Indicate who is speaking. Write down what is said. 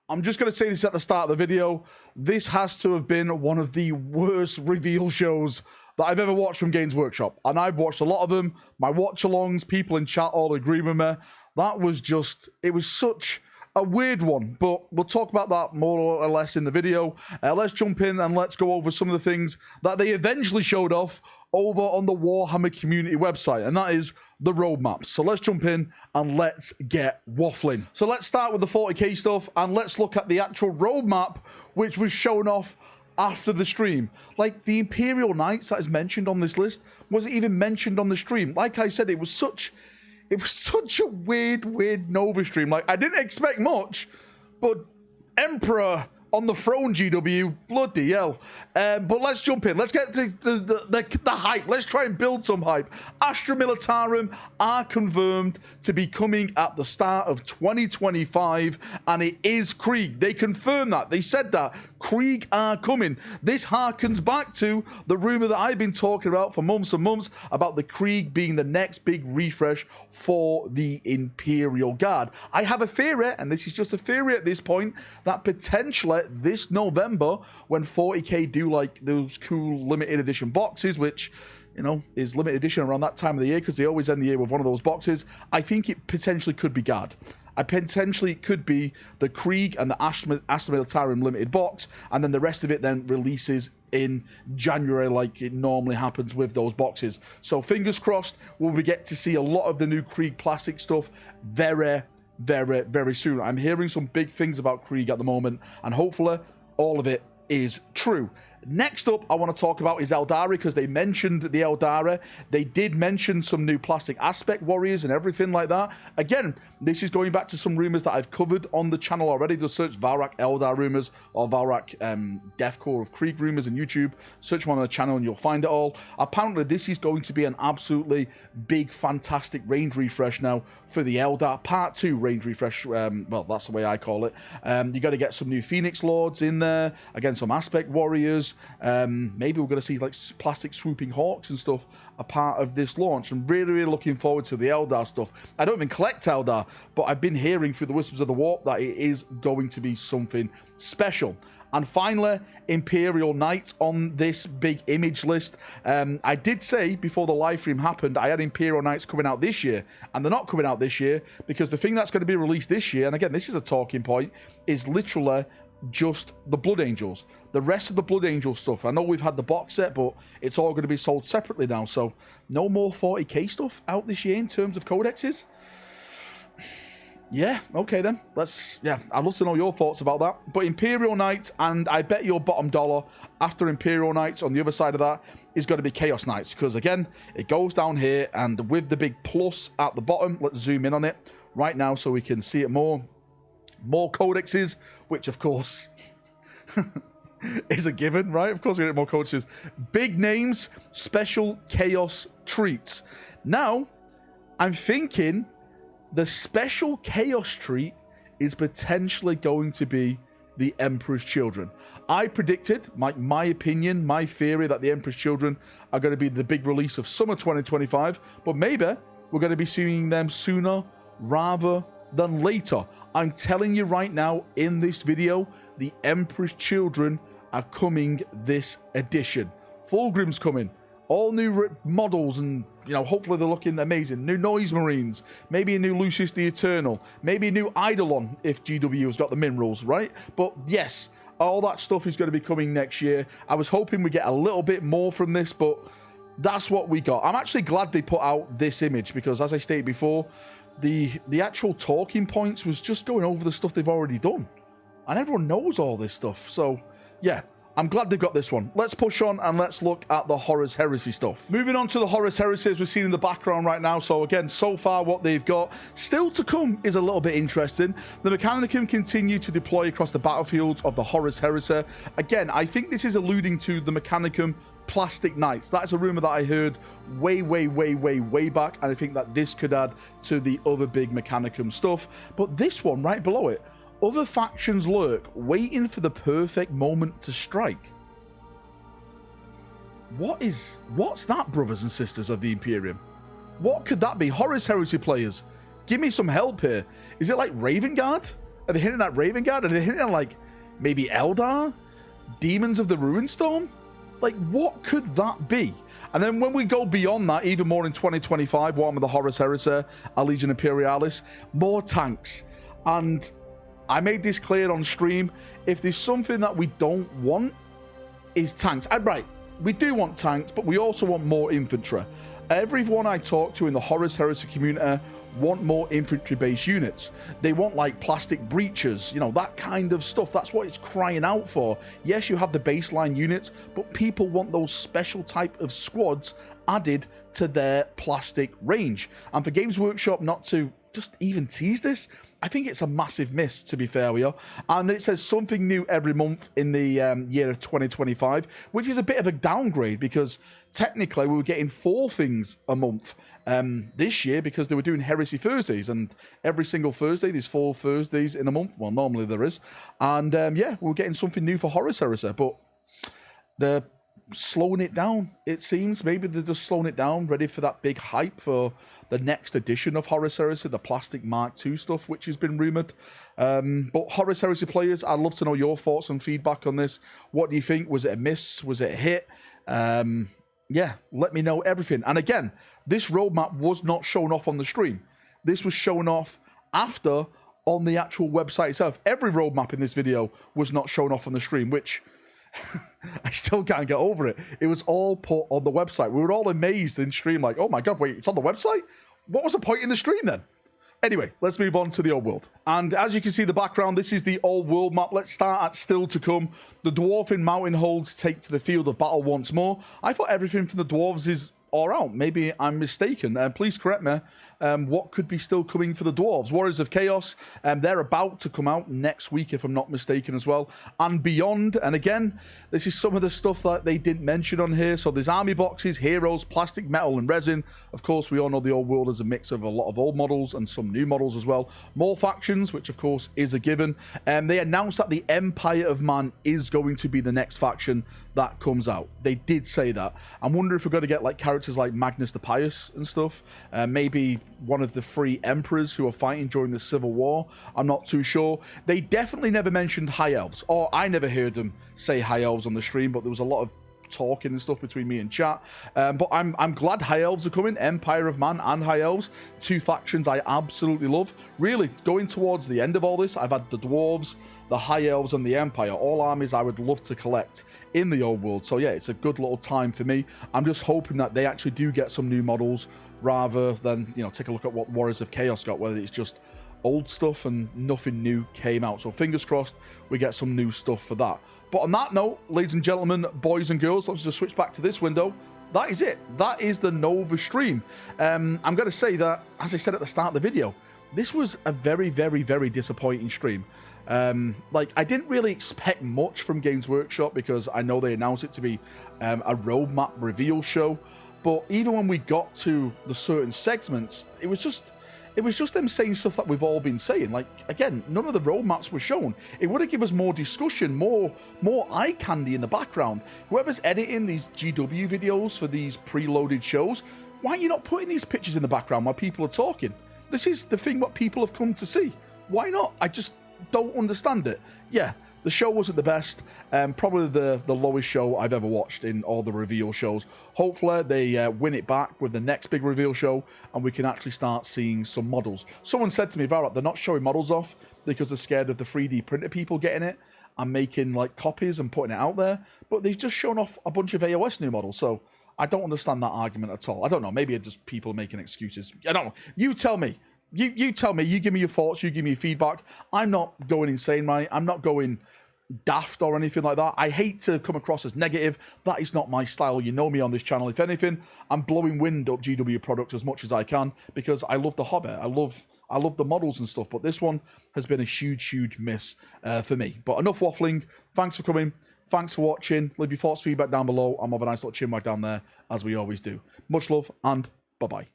Speaker 1: I'm just going to say this at the start of the video. This has to have been one of the worst reveal shows that I've ever watched from Games Workshop. And I've watched a lot of them. My watch-alongs, people in chat all agree with me. That was just, it was such a weird one. But we'll talk about that more or less in the video. Let's jump in and let's go over some of the things that they eventually showed off over on the Warhammer community website, and that is the roadmaps. So let's jump in and let's get waffling. So let's start with the 40k stuff and let's look at the actual roadmap, which was shown off after the stream. Like, the Imperial Knights that is mentioned on this list wasn't even mentioned on the stream. Like I said, it was such a weird Nova stream. Like, I didn't expect much, but Emperor on the throne, GW, bloody hell. But let's jump in. Let's get to the hype. Let's try and build some hype. Astra Militarum are confirmed to be coming at the start of 2025, and it is Krieg. They confirmed that. They said that. Krieg are coming. This harkens back to the rumor that I've been talking about for months and months about the Krieg being the next big refresh for the Imperial Guard. I have a theory, and this is just a theory at this point, that potentially this November, when 40k do like those cool limited edition boxes, which, you know, is limited edition around that time of the year because they always end the year with one of those boxes, I think it potentially could be Guard. I potentially could be the Krieg and the Astra Militarum limited box, and then the rest of it then releases in January like it normally happens with those boxes. So fingers crossed, we'll get to see a lot of the new Krieg plastic stuff very soon. I'm hearing some big things about Krieg at the moment, and hopefully all of it is true. Next up, I want to talk about is Eldar, because they mentioned the Eldar. They did mention some new plastic aspect warriors and everything like that. Again, this is going back to some rumors that I've covered on the channel already. Just search Valrak Eldar rumors or Valrak Deathcore of Krieg rumors on YouTube. Search one on the channel and you'll find it all. Apparently, this is going to be an absolutely big, fantastic range refresh now for the Eldar. Part 2 range refresh. Well, that's the way I call it. You got to get some new Phoenix Lords in there. Again, some aspect warriors. Maybe we're going to see like plastic swooping hawks and stuff a part of this launch. I'm really looking forward to the Eldar stuff. I don't even collect Eldar, but I've been hearing through the whispers of the warp that it is going to be something special. And finally, Imperial Knights on this big image list. I did say before the live stream happened, I had Imperial Knights coming out this year, and they're not coming out this year because the thing that's going to be released this year, and again, this is a talking point, is literally just the Blood Angels. The rest of the Blood Angel stuff, I know we've had the box set, but it's all going to be sold separately now, so no more 40k stuff out this year in terms of codexes. Yeah, okay then. I'd love to know your thoughts about that. But Imperial Knights, and I bet your bottom dollar after Imperial Knights on the other side of that is going to be Chaos Knights, because again, it goes down here, and with the big plus at the bottom, let's zoom in on it right now so we can see it more. More codexes, which of course is a given, right? Of course we get more codexes. Big names, special chaos treats. Now, I'm thinking the special chaos treat is potentially going to be the Emperor's Children. I predicted, my opinion, my theory, that the Emperor's Children are going to be the big release of summer 2025, but maybe we're going to be seeing them sooner rather than later. I'm telling you right now in this video, the Emperor's Children are coming this edition. Fulgrim's coming. All new models, and you know, hopefully they're looking amazing. New Noise Marines, maybe a new Lucius the Eternal, maybe a new Eidolon if GW has got the minerals, right? But yes, all that stuff is going to be coming next year. I was hoping we get a little bit more from this, but that's what we got. I'm actually glad they put out this image because, as I stated before, the actual talking points was just going over the stuff they've already done, and everyone knows all this stuff. So yeah, I'm glad they've got this one. Let's push on and let's look at the Horus Heresy stuff. Moving on to the Horus Heresy, as we're seeing in the background right now. So again, so far what they've got still to come is a little bit interesting. The Mechanicum continue to deploy across the battlefields of the Horus Heresy. Again, I think this is alluding to the Mechanicum Plastic Knights. That's a rumor that I heard way back, and I think that this could add to the other big Mechanicum stuff. But this one right below it, other factions lurk, waiting for the perfect moment to strike. What's that, brothers and sisters of the Imperium? What could that be? Horus Heresy players, give me some help here. Is it like Raven Guard? Are they hinting at Raven Guard? Are they hinting at, like, maybe Eldar? Demons of the Ruinstorm? Like, what could that be? And then when we go beyond that, even more in 2025, Warhammer the Horus Heresy, Legion Imperialis, more tanks. And I made this clear on stream. If there's something that we don't want, is tanks. And right, we do want tanks, but we also want more infantry. Everyone I talk to in the Horus Heresy community want more infantry-based units. They want, like, plastic breaches, you know, that kind of stuff. That's what it's crying out for. Yes, you have the baseline units, but people want those special type of squads added to their plastic range. And for Games Workshop not to just even tease this, I think it's a massive miss, to be fair with you. And it says something new every month in the year of 2025, which is a bit of a downgrade, because technically we were getting 4 things a month this year, because they were doing Heresy Thursdays, and every single Thursday there's 4 Thursdays in a month. Well, normally there is. And yeah, we were getting something new for Horus Heresy, but they're slowing it down, it seems. Maybe they're just slowing it down, ready for that big hype for the next edition of Horus Heresy, the Plastic Mark II stuff, which has been rumoured. But Horus Heresy players, I'd love to know your thoughts and feedback on this. What do you think? Was it a miss? Was it a hit? Yeah, let me know everything. And again, this roadmap was not shown off on the stream. This was shown off after on the actual website itself. Every roadmap in this video was not shown off on the stream, which I still can't get over it. It was all put on the website. We were all amazed in stream, like, oh my god, wait, it's on the website? What was the point in the stream then? Anyway, let's move on to the old world. And as you can see the background, this is the old world map. Let's start at Still to Come. The Dwarven Mountain Holds take to the field of battle once more. I thought everything from the Dwarves is all out. Maybe I'm mistaken. Please correct me. What could be still coming for the Dwarves? Warriors of Chaos, they're about to come out next week, if I'm not mistaken, as well. And Beyond, and again, this is some of the stuff that they didn't mention on here. So there's army boxes, heroes, plastic, metal, and resin. Of course, we all know the old world is a mix of a lot of old models and some new models as well. More factions, which of course is a given. They announced that the Empire of Man is going to be the next faction that comes out. They did say that. I wonder if we're going to get like characters like Magnus the Pious and stuff. Maybe one of the 3 emperors who are fighting during the Civil War. I'm not too sure. They definitely never mentioned High Elves, or I never heard them say High Elves on the stream, but there was a lot of talking and stuff between me and chat. But I'm glad High Elves are coming. Empire of Man and High Elves, 2 factions I absolutely love. Really, going towards the end of all this, I've had the Dwarves, the High Elves, and the Empire, all armies I would love to collect in the old world. So yeah, it's a good little time for me. I'm just hoping that they actually do get some new models, rather than, you know, take a look at what Warriors of Chaos got, whether it's just old stuff and nothing new came out. So fingers crossed we get some new stuff for that. But on that note, ladies and gentlemen, boys and girls, let's just switch back to this window. That is it. That is the Nova stream. I'm going to say that, as I said at the start of the video, this was a very, very, very disappointing stream. Like, I didn't really expect much from Games Workshop, because I know they announced it to be a roadmap reveal show. But even when we got to the certain segments, it was just them saying stuff that we've all been saying. Like, again, none of the roadmaps were shown. It would have given us more discussion, more eye candy in the background. Whoever's editing these GW videos for these preloaded shows, why are you not putting these pictures in the background while people are talking? This is the thing what people have come to see. Why not? I just don't understand it. Yeah, the show wasn't the best. Probably the lowest show I've ever watched in all the reveal shows. Hopefully they win it back with the next big reveal show, and we can actually start seeing some models. Someone said to me, Valrak, they're not showing models off because they're scared of the 3D printer people getting it and making like copies and putting it out there. But they've just shown off a bunch of AOS new models. So I don't understand that argument at all. I don't know. Maybe it's just people making excuses. I don't know. You tell me. You tell me. You give me your thoughts. You give me your feedback. I'm not going insane, right? I'm not going daft or anything like that. I hate to come across as negative. That is not my style. You know me on this channel. If anything, I'm blowing wind up GW products as much as I can, because I love the hobby. I love the models and stuff. But this one has been a huge miss for me. But enough waffling. Thanks for coming. Thanks for watching. Leave your thoughts, feedback down below. I'm have a nice little chin wag down there, as we always do. Much love, and bye-bye.